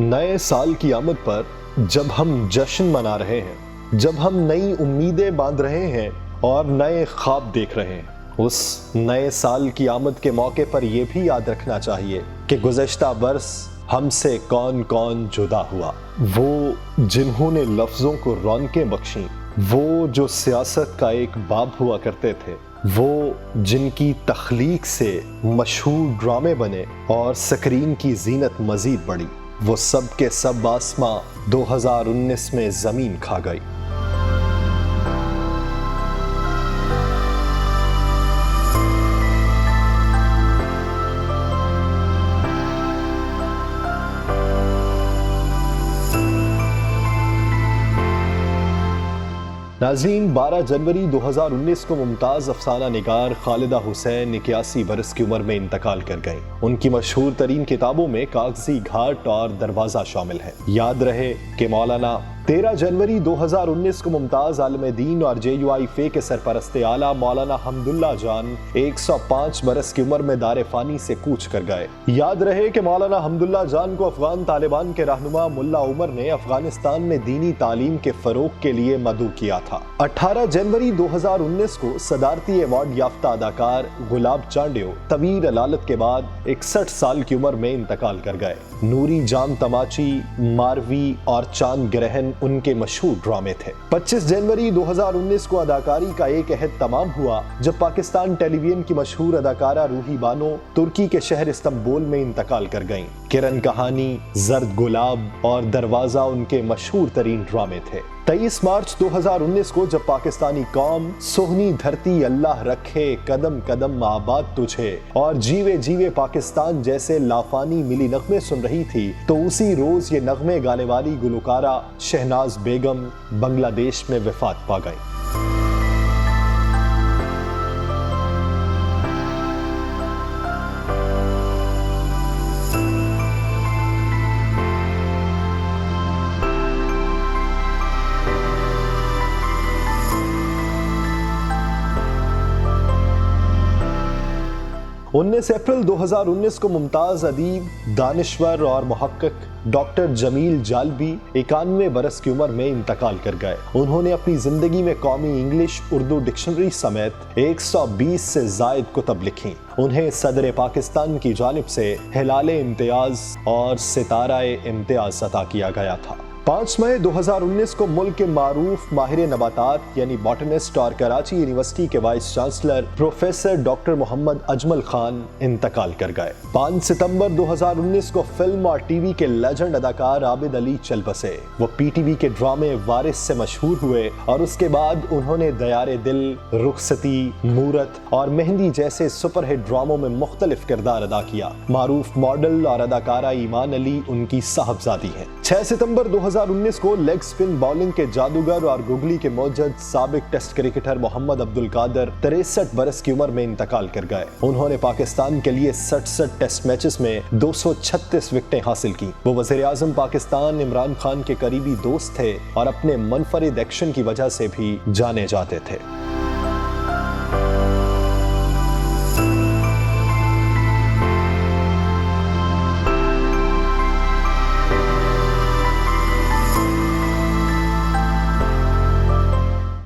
नए साल की आमद पर जब हम जश्न मना रहे हैं, जब हम नई उम्मीदें बांध रहे हैं और नए ख्वाब देख रहे हैं, उस नए साल की आमद के मौके पर यह भी याद रखना चाहिए कि गुज़श्ता बरस हमसे कौन कौन जुदा हुआ। वो जिन्होंने लफ्ज़ों को रौनकें बख्शी, वो जो सियासत का एक बाब हुआ करते थे, वो जिनकी तख्लीक से मशहूर ड्रामे बने और स्क्रीन की जीनत मजीद बढ़ी, वो सब के सब आसमां 2019 में ज़मीन खा गई। नाज़रीन, 12 जनवरी 2019 को मुमताज़ अफसाना निगार खालिदा हुसैन 81 बरस की उम्र में इंतकाल कर गईं। उनकी मशहूर तरीन किताबों में कागजी घाट और दरवाज़ा शामिल है। याद रहे कि मौलाना 13 जनवरी 2019 को मुमताज़ आलिम दीन और JUIFA के सरपरस्ते आला मौलाना हमदुल्ला जान 105 बरस की उम्र में दारे फानी से कूच कर गए। याद रहे कि मौलाना हमदुल्ला जान को अफगान तालिबान के रहनुमा मुल्ला उमर ने अफगानिस्तान में दीनी तालीम के फरोग के लिए मदऊ किया था। 18 जनवरी 2019 को सदारती अवार्ड याफ्ता अदाकार गुलाब चांडियो तवील अलालत के बाद 61 साल की उम्र में इंतकाल कर गए। नूरी जाम तमाची, मारवी और चांद ग्रहण उनके मशहूर ड्रामे थे। 25 जनवरी 2019 को अदाकारी का एक अहद तमाम हुआ जब पाकिस्तान टेलीविजन की मशहूर अदाकारा रूही बानो तुर्की के शहर इस्तांबुल में इंतकाल कर गईं। किरण कहानी, जर्द गुलाब और दरवाजा उनके मशहूर तरीन ड्रामे थे। 23 मार्च 2019 को जब पाकिस्तानी कौम सोहनी धरती अल्लाह रखे कदम कदम आबाद तुझे और जीवे जीवे पाकिस्तान जैसे लाफानी मिली नगमे सुन रही थी, तो उसी रोज ये नगमे गाने वाली गुलकारा शहनाज बेगम बांग्लादेश में वफात पा गई। उन्नीस अप्रैल 2019 को मुमताज अदीब, दानिश्वर और मुहक्किक डॉक्टर जमील जालबी 91 बरस की उम्र में इंतकाल कर गए। उन्होंने अपनी जिंदगी में कौमी इंग्लिश उर्दू डिक्शनरी समेत 120 से जायद कुतब लिखी। उन्हें सदर पाकिस्तान की जानिब से हिलाल इम्तियाज और सितारा इम्तियाज अता किया गया था। 5 मई 2019 को मुल्क के मारूफ माहिर नबातात यानी बॉटनिस्ट और कराची यूनिवर्सिटी के vice chancellor professor doctor Mohammad Ajmal Khan इंतकाल कर गए। 5 सितंबर 2019 को फिल्म और टीवी के लेजेंड अदाकार आबिद अली चल बसे। वो PTV के ड्रामे वारिस से मशहूर हुए और उसके बाद उन्होंने दयारे दिल, रुखसती, मूरत और मेहंदी जैसे सुपरहिट ड्रामों में मुख्तलिफ किरदार अदा किया। मारूफ मॉडल और अदाकारा ईमान अली उनकी साहबजादी हैं। 6 सितंबर 2019 को लेग स्पिन बॉलिंग के जादूगर और गुगली के मौजूद साबिक टेस्ट क्रिकेटर मोहम्मद अब्दुल कादर 63 बरस की उम्र में इंतकाल कर गए। उन्होंने पाकिस्तान के लिए 67 टेस्ट मैचेस में 236 विकेटें हासिल की। वो वज़ीर आज़म पाकिस्तान इमरान खान के करीबी दोस्त थे और अपने मुनफरिद एक्शन की वजह से भी जाने जाते थे।